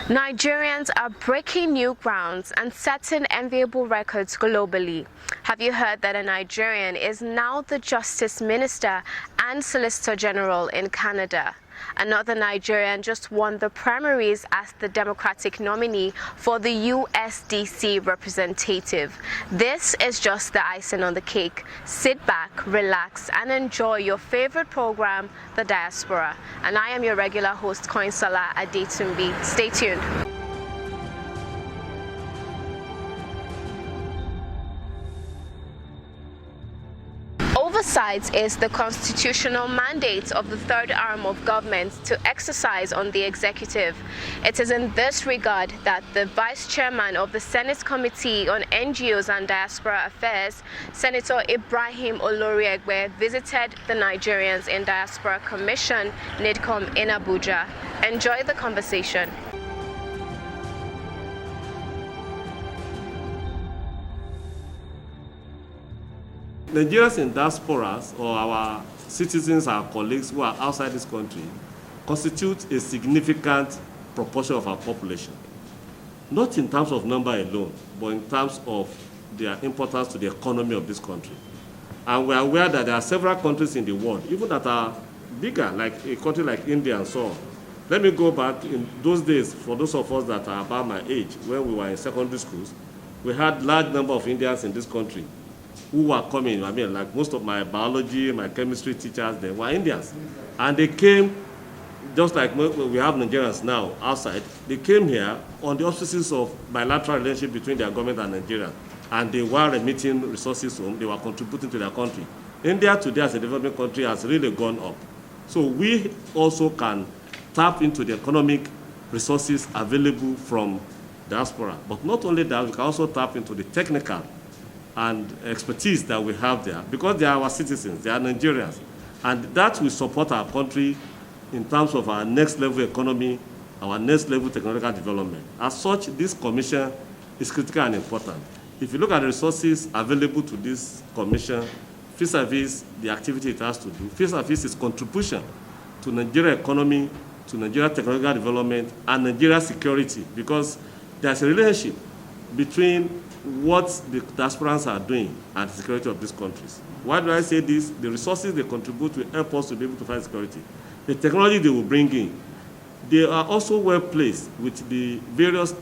Nigerians are breaking new grounds and setting enviable records globally. Have you heard that a Nigerian is now the Justice Minister and Solicitor General in Canada? Another Nigerian just won the primaries as the Democratic nominee for the USDC representative. This is just the icing on the cake. Sit back, relax, and enjoy your favorite program, The Diaspora. And I am your regular host, Koinsala Adetumbi. Stay tuned. Oversight is the constitutional mandate of the third arm of government to exercise on the executive. It is in this regard that the Vice Chairman of the Senate Committee on NGOs and Diaspora Affairs, Senator Ibrahim Oloriegbe, visited the Nigerians in Diaspora Commission, NIDCOM, in Abuja. Enjoy the conversation. Nigerians in diasporas, or our citizens, our colleagues who are outside this country, constitute a significant proportion of our population. Not in terms of number alone, but in terms of their importance to the economy of this country. And we are aware that there are several countries in the world, even that are bigger, like a country like India and so on. Let me go back in those days, for those of us that are about my age, when we were in secondary schools, we had large number of Indians in this country who were coming. I mean, like most of my biology, my chemistry teachers, they were Indians. And they came, just like we have Nigerians now outside, they came here on the auspices of bilateral relationship between their government and Nigeria. And they were remitting resources home, they were contributing to their country. India today as a developing country has really gone up. So we also can tap into the economic resources available from diaspora. But not only that, we can also tap into the technical and expertise that we have there, because they are our citizens, they are Nigerians. And that will support our country in terms of our next level economy, our next level technological development. As such, this commission is critical and important. If you look at the resources available to this commission, vis-a-vis the activity it has to do, vis-a-vis its contribution to Nigeria economy, to Nigeria technological development, and Nigeria security, because there's a relationship between what the diasporans are doing and the security of these countries. Why do I say this? The resources they contribute will help us to be able to fight security. The technology they will bring in, they are also well placed with the various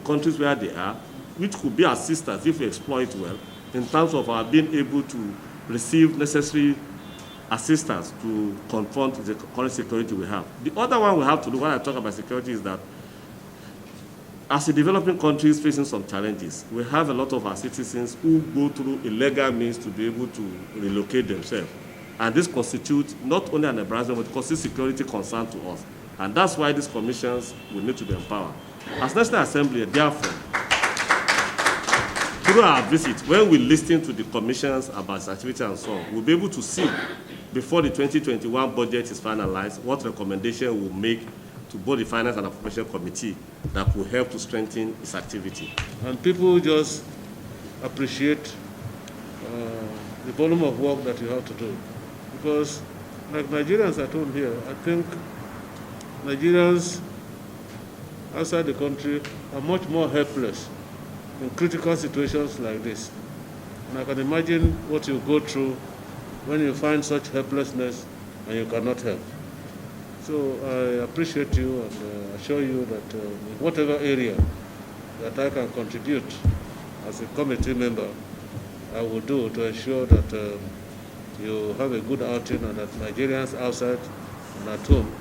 countries where they are, which could be assistance if we exploit well, in terms of our being able to receive necessary assistance to confront the current security we have. The other one we have to do when I talk about security is that as a developing country is facing some challenges, we have a lot of our citizens who go through illegal means to be able to relocate themselves. And this constitutes not only an embarrassment, but constitutes security concern to us. And that's why these commissions will need to be empowered. As National Assembly, therefore, through our visit, when we listen to the commissions about its activity and so on, we'll be able to see, before the 2021 budget is finalized, what recommendation we'll make to both the Finance and Appropriation Committee that will help to strengthen its activity. And people just appreciate the volume of work that you have to do. Because, like Nigerians at home here, I think Nigerians outside the country are much more helpless in critical situations like this. And I can imagine what you go through when you find such helplessness and you cannot help. So I appreciate you and assure you that in whatever area that I can contribute as a committee member, I will do to ensure that you have a good outing and that Nigerians outside and at home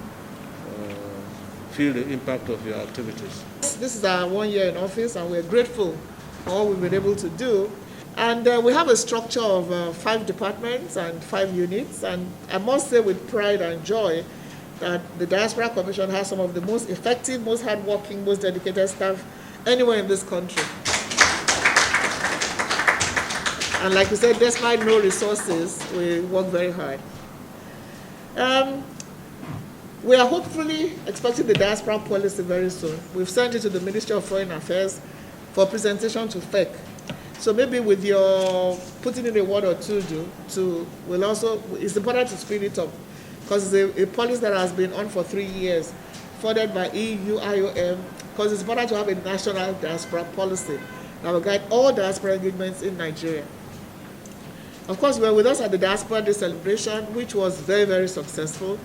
feel the impact of your activities. This is our 1 year in office and we're grateful for all we've been able to do. And we have a structure of 5 departments and 5 units, and I must say with pride and joy that the Diaspora Commission has some of the most effective, most hardworking, most dedicated staff anywhere in this country. And like you said, despite no resources, we work very hard. We are hopefully expecting the diaspora policy very soon. We've sent it to the Ministry of Foreign Affairs for presentation to FEC. So maybe with your putting in a word or two, it's important to speed it up, because it's a policy that has been on for 3 years. funded by EU, IOM, because it's important to have a national diaspora policy that will guide all diaspora engagements in Nigeria. Of course, we were with us at the Diaspora Day celebration, which was very, very successful.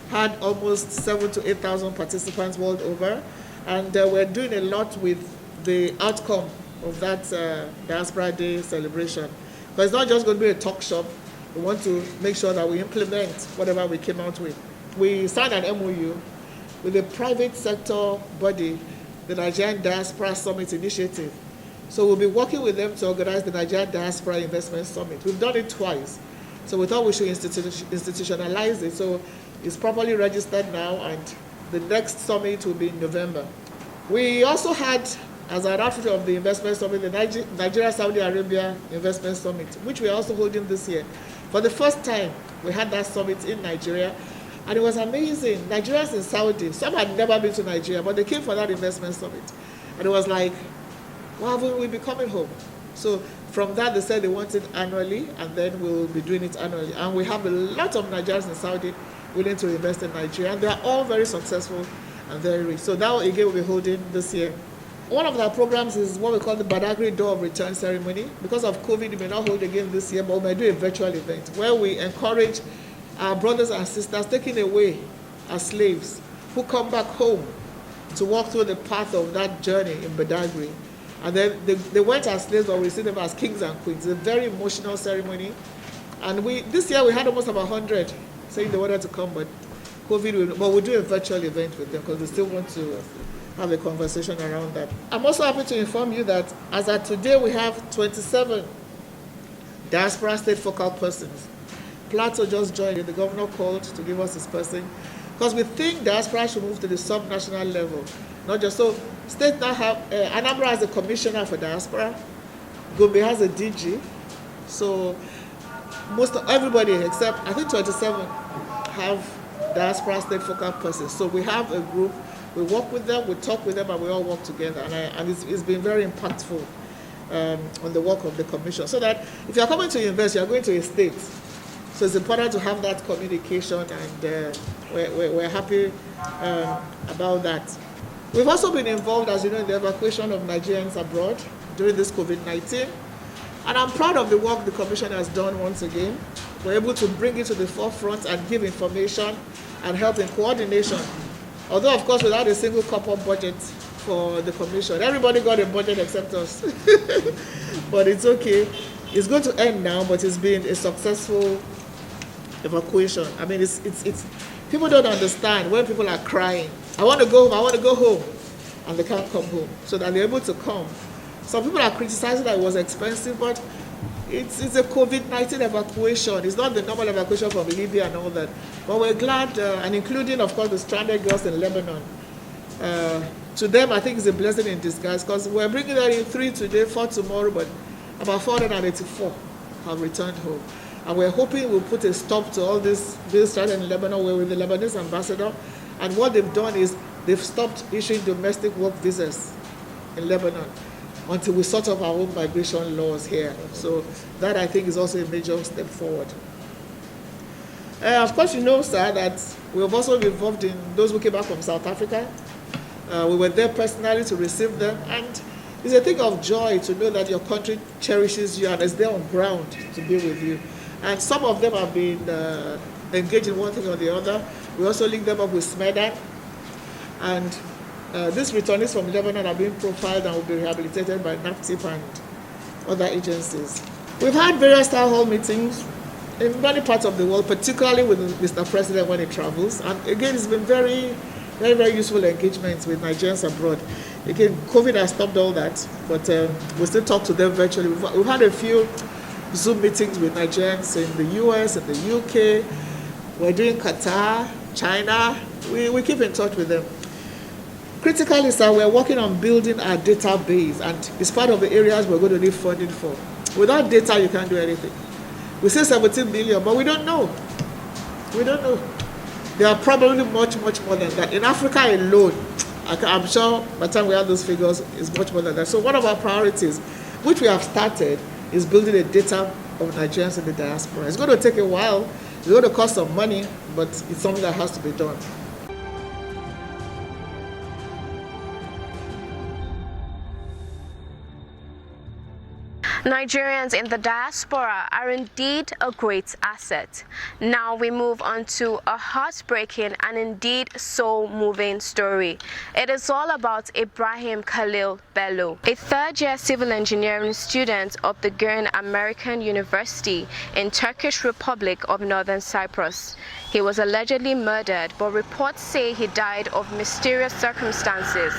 Had almost 7,000 to 8,000 participants world over, and we're doing a lot with the outcome of that Diaspora Day celebration. But it's not just going to be a talk shop. We want to make sure that we implement whatever we came out with. We signed an MOU with a private sector body, the Nigerian Diaspora Summit Initiative. So we'll be working with them to organize the Nigerian Diaspora Investment Summit. We've done it twice. So we thought we should institutionalize it. So it's properly registered now, and the next summit will be in November. We also had, as an outfit of the investment summit, the Nigeria-Saudi Arabia Investment Summit, which we are also holding this year. For the first time, we had that summit in Nigeria, and it was amazing. Nigerians in Saudi, some had never been to Nigeria, but they came for that investment summit. And it was like, why haven't we be coming home? So from that, they said they want it annually, and then we'll be doing it annually. And we have a lot of Nigerians in Saudi willing to invest in Nigeria, and they are all very successful and very rich. So that, again, we'll be holding this year. One of our programs is what we call the Badagry Door of Return Ceremony. Because of COVID, we may not hold again this year, but we may do a virtual event where we encourage our brothers and sisters taken away as slaves who come back home to walk through the path of that journey in Badagry. And then they went as slaves, but we see them as kings and queens. It's a very emotional ceremony. And this year we had almost about 100 saying they wanted to come, but COVID, but we'll do a virtual event with them because they still want to have a conversation around that. I'm also happy to inform you that as of today, we have 27 diaspora state focal persons. Plateau just joined, the governor called to give us his person, because we think diaspora should move to the sub-national level, not just so. State now have, Anambra has a commissioner for diaspora, Gombe has a DG, so most of everybody except, I think 27 have diaspora state focal persons. So we have a group, we work with them, we talk with them, and we all work together. And it's been very impactful on the work of the commission. So that if you're coming to invest, you're going to a state. So it's important to have that communication, and we're happy about that. We've also been involved, as you know, in the evacuation of Nigerians abroad during this COVID-19. And I'm proud of the work the Commission has done once again. We're able to bring it to the forefront and give information and help in coordination. Although, of course, without a single copper budget for the Commission. Everybody got a budget except us. But it's okay. It's going to end now, but it's been a successful evacuation. I mean, it's people don't understand when people are crying. I want to go home, I want to go home. And they can't come home. So that they're able to come. Some people are criticizing that it was expensive, but it's a COVID-19 evacuation. It's not the normal evacuation from Libya and all that. But we're glad, and including, of course, the stranded girls in Lebanon. To them, I think it's a blessing in disguise, because we're bringing them in 3 today, 4 tomorrow, but about 484 have returned home. And we're hoping we'll put a stop to all this stranded in Lebanon. We're with the Lebanese ambassador. And what they've done is they've stopped issuing domestic work visas in Lebanon until we sort of our own migration laws here. So that, I think, is also a major step forward. Of course, you know, sir, that we've also been involved in those who came back from South Africa. We were there personally to receive them. And it's a thing of joy to know that your country cherishes you and is there on ground to be with you. And some of them have been engaged in one thing or the other. We also link them up with SMEDA. And these returnees from Lebanon are being profiled and will be rehabilitated by NAPTIP and other agencies. We've had various town hall meetings in many parts of the world, particularly with Mr. President when he travels. And again, it's been very, very, very useful engagements with Nigerians abroad. Again, COVID has stopped all that, but we still talk to them virtually. We've had a few Zoom meetings with Nigerians in the US and the UK. We're doing Qatar, China. We keep in touch with them. Critically, sir, we're working on building our database, and it's part of the areas we're going to need funding for. Without data, you can't do anything. We say 17 million, but we don't know. We don't know. There are probably much, much more than that. In Africa alone, I'm sure by the time we have those figures, it's much more than that. So one of our priorities, which we have started, is building a data of Nigerians in the diaspora. It's going to take a while. It's going to cost some money, but it's something that has to be done. Nigerians in the diaspora are indeed a great asset. Now we move on to a heartbreaking and indeed soul-moving story. It is all about Ibrahim Khalil Bello, a third-year civil engineering student of the Gurn American University in Turkish Republic of Northern Cyprus. He was allegedly murdered, but reports say he died of mysterious circumstances.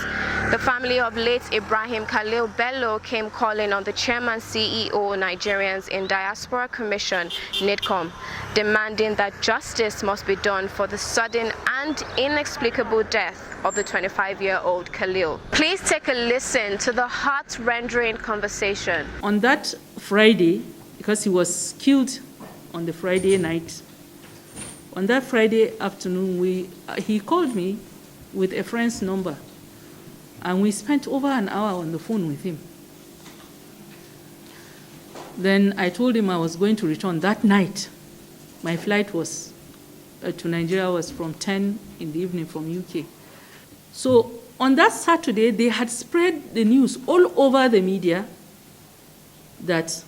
The family of late Ibrahim Khalil Bello came calling on the chairman CEO Nigerians in Diaspora Commission, NIDCOM, demanding that justice must be done for the sudden and inexplicable death of the 25-year-old Khalil. Please take a listen to the heart-rending conversation. On that Friday, because he was killed on the Friday night, on that Friday afternoon, he called me with a friend's number, and we spent over an hour on the phone with him. Then I told him I was going to return that night. My flight was to Nigeria was from 10 in the evening from UK. So on that Saturday, they had spread the news all over the media that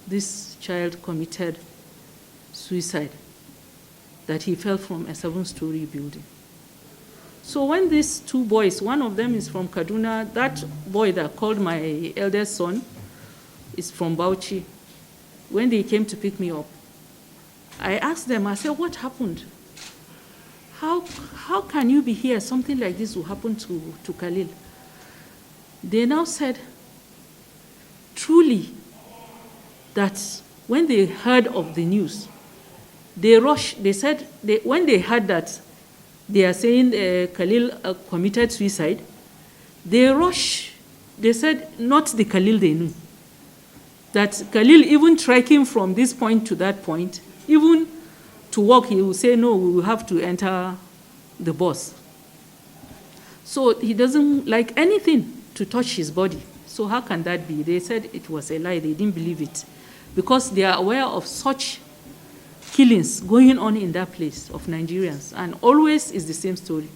this child committed suicide, that he fell from a 7-story building. So when these two boys, one of them is from Kaduna, that boy that called my eldest son is from Bauchi. When they came to pick me up, I asked them, I said, what happened? How can you be here? Something like this will happen to Khalil. They now said, truly, that when they heard of the news, they rushed. They said, when they heard that they are saying Khalil committed suicide, they rushed. They said, not the Khalil they knew. That Khalil, even trekking from this point to that point, even to walk, he will say, no, we will have to enter the bus. So he doesn't like anything to touch his body. So how can that be? They said it was a lie. They didn't believe it because they are aware of such killings going on in that place of Nigerians, and always is the same story.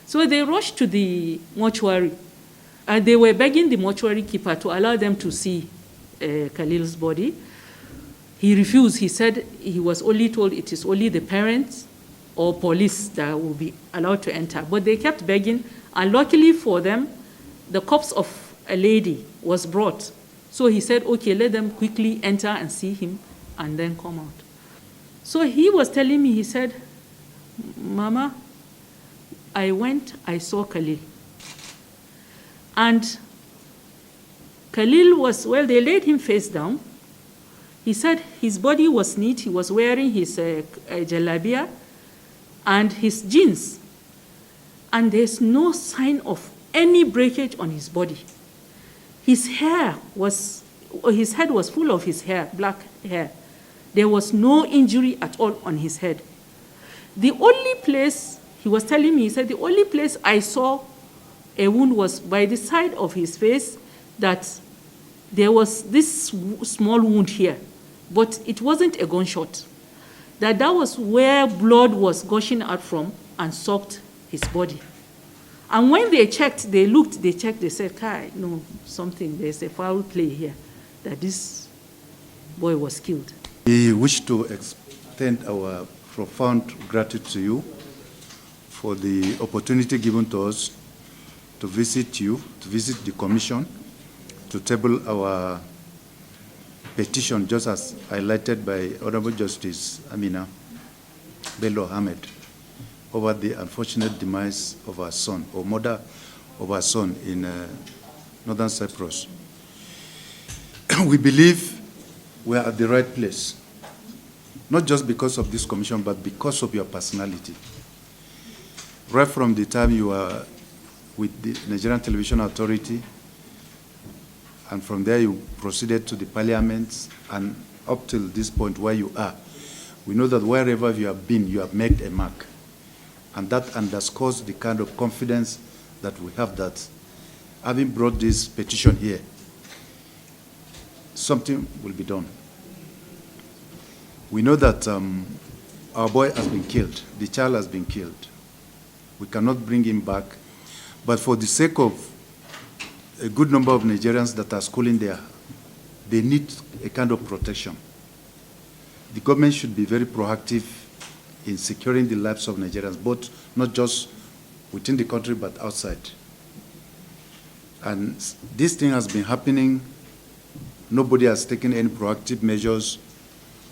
So they rushed to the mortuary, and they were begging the mortuary keeper to allow them to see Khalil's body. He refused. He said he was only told it is only the parents or police that will be allowed to enter. But they kept begging, and luckily for them, the corpse of a lady was brought. So he said, okay, let them quickly enter and see him and then come out. So he was telling me, he said, Mama, I went, I saw Khalil. And Khalil was, well, they laid him face down. He said his body was neat. He was wearing his jalabia and his jeans. And there's no sign of any breakage on his body. His head was full of his hair, black hair. There was no injury at all on his head. The only place, he was telling me, he said, the only place I saw a wound was by the side of his face, that there was this small wound here, but it wasn't a gunshot. That was where blood was gushing out from and soaked his body. And when they checked, they checked, they said, Kai, no, there's a foul play here, that this boy was killed. We wish to extend our profound gratitude to you for the opportunity given to us to visit you, to visit the Commission, to table our petition, just as highlighted by Honorable Justice Amina Bello Ahmed, over the unfortunate demise of our son, or mother of our son in Northern Cyprus. We believe we are at the right place, not just because of this commission, but because of your personality. Right from the time you were with the Nigerian Television Authority, and from there you proceeded to the parliament, and up till this point where you are, we know that wherever you have been, you have made a mark. And that underscores the kind of confidence that we have that, having brought this petition here, something will be done. We know that our boy has been killed. The child has been killed. We cannot bring him back. But for the sake of a good number of Nigerians that are schooling their they need a kind of protection. The government should be very proactive in securing the lives of Nigerians, both not just within the country but outside. And this thing has been happening. Nobody has taken any proactive measures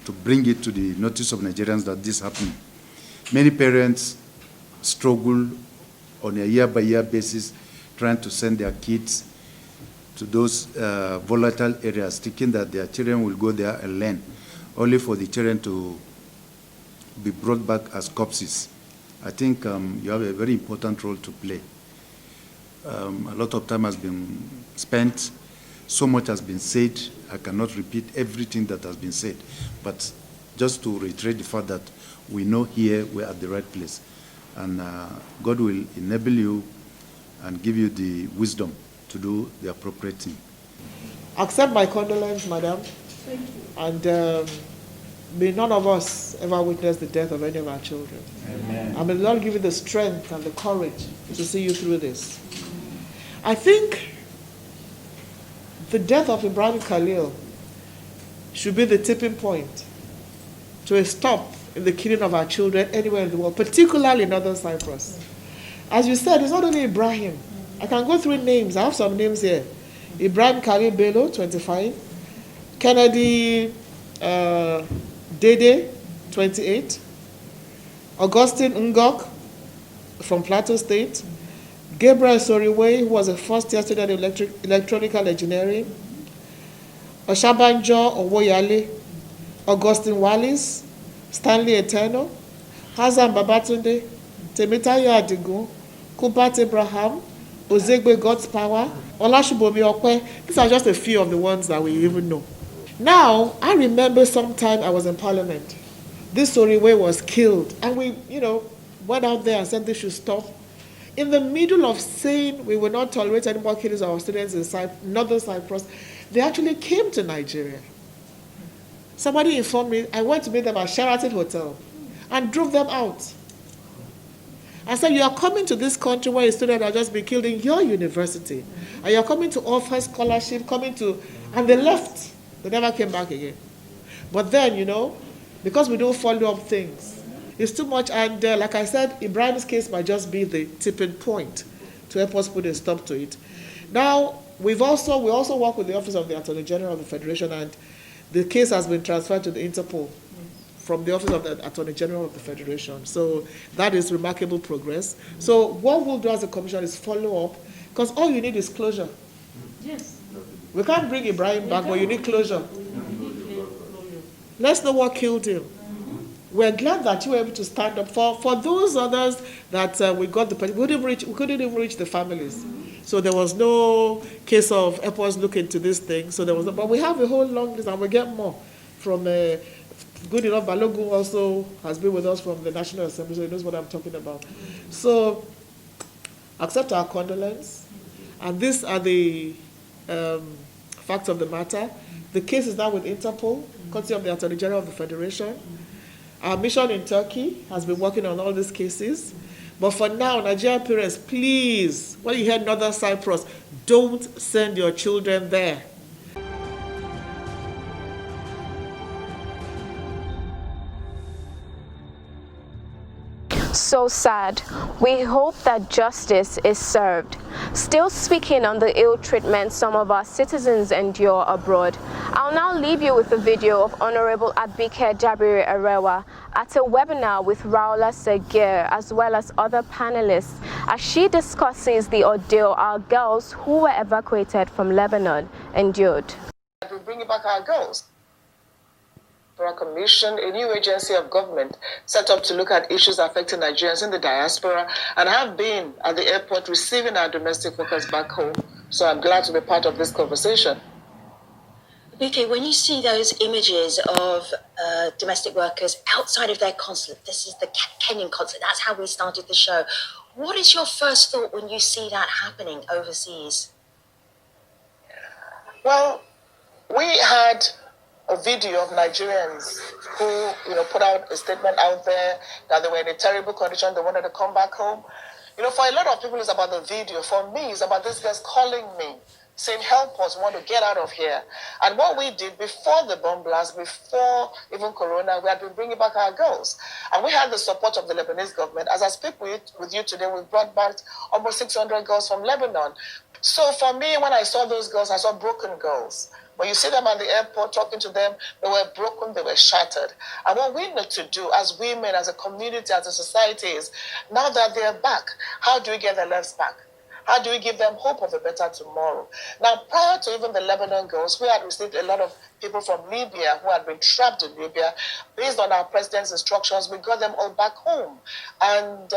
to bring it to the notice of Nigerians that this happened. Many parents struggle on a year-by-year basis trying to send their kids to those volatile areas, thinking that their children will go there and learn, only for the children to be brought back as corpses. I think you have a very important role to play. A lot of time has been spent, so much has been said. I cannot repeat everything that has been said, but just to reiterate the fact that we know here we're at the right place. And God will enable you and give you the wisdom to do the appropriate thing. Accept my condolence, madam. Thank you. And may none of us ever witness the death of any of our children. Amen. And may the Lord give you the strength and the courage to see you through this. I think the death of Ibrahim Khalil should be the tipping point to a stop in the killing of our children anywhere in the world, particularly in Northern Cyprus. As you said, it's not only Ibrahim. I can go through names. I have some names here. Ibrahim Khalil Bello, 25. Kennedy Dede, 28. Augustine Ngok from Plateau State. Gabriel Soriwe, who was a first-year student in electronical engineering. Oshabanjo Owoyale. Augustine Wallis. Stanley Eteno. Hazan Babatunde. Temitayo Adigun. Kubat Abraham. Ozegbe God's Power. Olashubomi Okwe. These are just a few of the ones that we even know. Now, I remember sometime I was in Parliament. This Soriwe was killed. And we, went out there and said this should stop. In the middle of saying we will not tolerate any more killings of our students in Northern Cyprus, they actually came to Nigeria. Somebody informed me, I went to meet them at Sheraton Hotel and drove them out. I said, you are coming to this country where a student has just been killed in your university. And you're coming to offer scholarship, and they left. They never came back again. But then, because we don't follow up things, it's too much. And like I said, Ibrahim's case might just be the tipping point to help us put a stop to it. Now, we also work with the Office of the Attorney General of the Federation, and the case has been transferred to the Interpol from the Office of the Attorney General of the Federation. So that is remarkable progress. So what we'll do as a commission is follow up, because all you need is closure. Yes. We can't bring Ibrahim back, but you need closure. Let's know what killed him. We're glad that you were able to stand up for those others that we got we couldn't even reach the families. So there was no case of EPOS look into this thing. So there was but we have a whole long list, and we'll get more from good enough. Balogun also has been with us from the National Assembly, so he knows what I'm talking about. So accept our condolence, and these are the facts of the matter. The case is now with Interpol, courtesy of the Attorney General of the Federation. Our mission in Turkey has been working on all these cases. But for now, Nigerian parents, please, when you hear Northern Cyprus, don't send your children there. So sad. We hope that justice is served. Still speaking on the ill treatment some of our citizens endure abroad, I'll now leave you with a video of Honorable Adbike Dabiri Arewa at a webinar with Raula Segir as well as other panelists as she discusses the ordeal our girls who were evacuated from Lebanon endured. We're bringing back our girls. A commission, a new agency of government set up to look at issues affecting Nigerians in the diaspora, and have been at the airport receiving our domestic workers back home. So I'm glad to be part of this conversation. BK, when you see those images of domestic workers outside of their consulate, this is the Kenyan consulate, that's how we started the show. What is your first thought when you see that happening overseas? Well, we had a video of Nigerians who, put out a statement out there that they were in a terrible condition, they wanted to come back home. For a lot of people, it's about the video. For me, it's about these guys calling me saying, help us, we want to get out of here. And what we did before the bomb blast, before even Corona, we had been bringing back our girls. And we had the support of the Lebanese government. As I speak with you today, we brought back almost 600 girls from Lebanon. So for me, when I saw those girls, I saw broken girls. When you see them at the airport, talking to them, they were broken, they were shattered. And what we need to do as women, as a community, as a society is, now that they're back, how do we get their lives back? How do we give them hope of a better tomorrow? Now, prior to even the Lebanon girls, we had received a lot of people from Libya who had been trapped in Libya. Based on our president's instructions, we got them all back home. And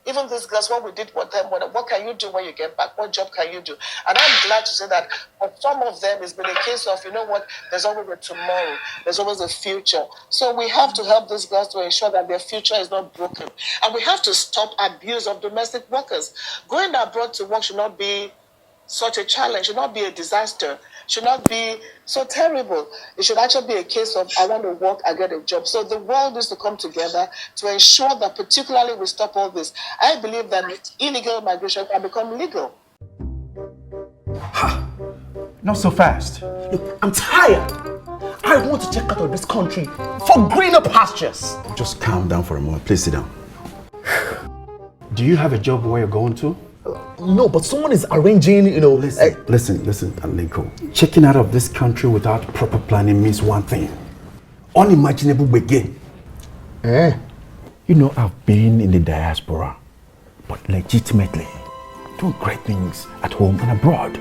even these girls, what we did with them, what can you do when you get back? What job can you do? And I'm glad to say that for some of them, it's been a case of, you know what, there's always a tomorrow. There's always a future. So we have to help these girls to ensure that their future is not broken. And we have to stop abuse of domestic workers. Going abroad to work should not be such a challenge, should not be a disaster, should not be so terrible. It should actually be a case of, I want to work, I get a job. So the world needs to come together to ensure that particularly we stop all this. I believe that illegal migration can become legal. Ha! Not so fast. Look, I'm tired. I want to check out of this country for greener pastures. Just calm down for a moment. Please sit down. Do you have a job where you're going to? No, but someone is arranging, Listen, Aliko. Checking out of this country without proper planning means one thing. Unimaginable begin. You know, I've been in the diaspora, but legitimately doing great things at home and abroad.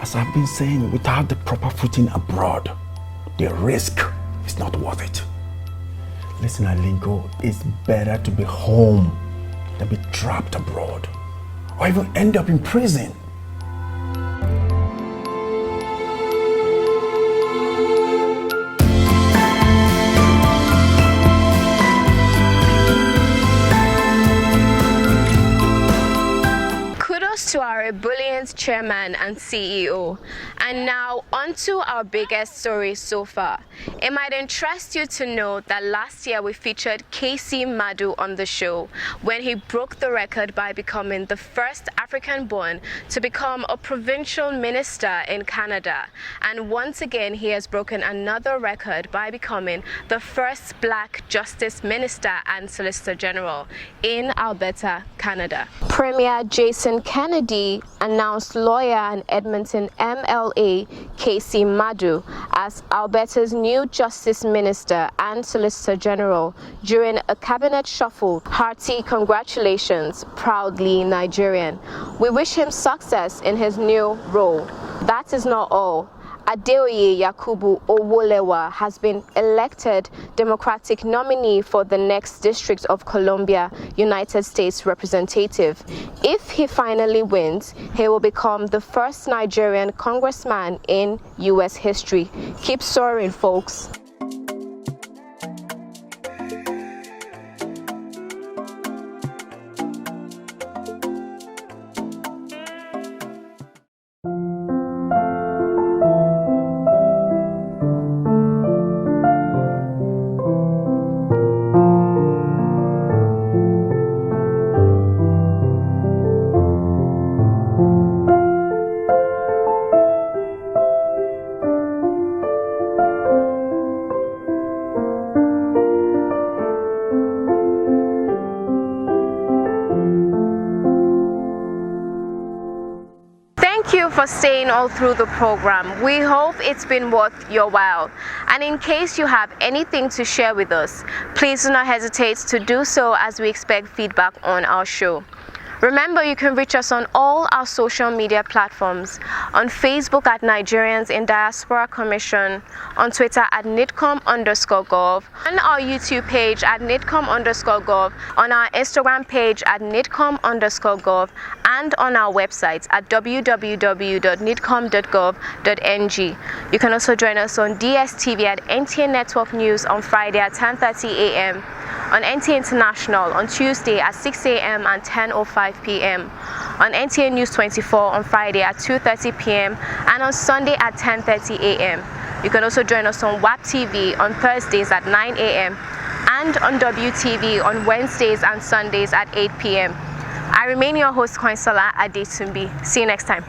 As I've been saying, without the proper footing abroad, the risk is not worth it. Listen, Alinko, it's better to be home than be trapped abroad, or even end up in prison. To our ebullient chairman and CEO. And now on to our biggest story so far. It might interest you to know that last year we featured KC Madu on the show when he broke the record by becoming the first African-born to become a provincial minister in Canada. And once again, he has broken another record by becoming the first Black Justice Minister and Solicitor General in Alberta, Canada. Premier Jason Kennedy announced lawyer and Edmonton MLA KC Madu as Alberta's new Justice Minister and Solicitor General during a cabinet shuffle. Hearty congratulations, proudly Nigerian. We wish him success in his new role. That is not all. Adeoye Yakubu Owolewa has been elected Democratic nominee for the next District of Columbia, United States Representative. If he finally wins, he will become the first Nigerian congressman in U.S. history. Keep soaring, folks. Thank you for staying all through the program. We hope it's been worth your while. And in case you have anything to share with us, please do not hesitate to do so as we expect feedback on our show. Remember, you can reach us on all our social media platforms, on Facebook at Nigerians in Diaspora Commission, on Twitter at NIDCOM_gov, on our YouTube page at NIDCOM_gov, on our Instagram page at NIDCOM_gov, and on our website at www.nidcom.gov.ng. You can also join us on DSTV at NTA Network News on Friday at 10:30 a.m., on NTA International on Tuesday at 6 a.m. and 10:05 p.m., on NTA News 24 on Friday at 2:30 p.m. and on Sunday at 10:30 a.m. You can also join us on WAP TV on Thursdays at 9 a.m. and on WTV on Wednesdays and Sundays at 8 p.m. I remain your host, Koinsola Adetumbi. See you next time.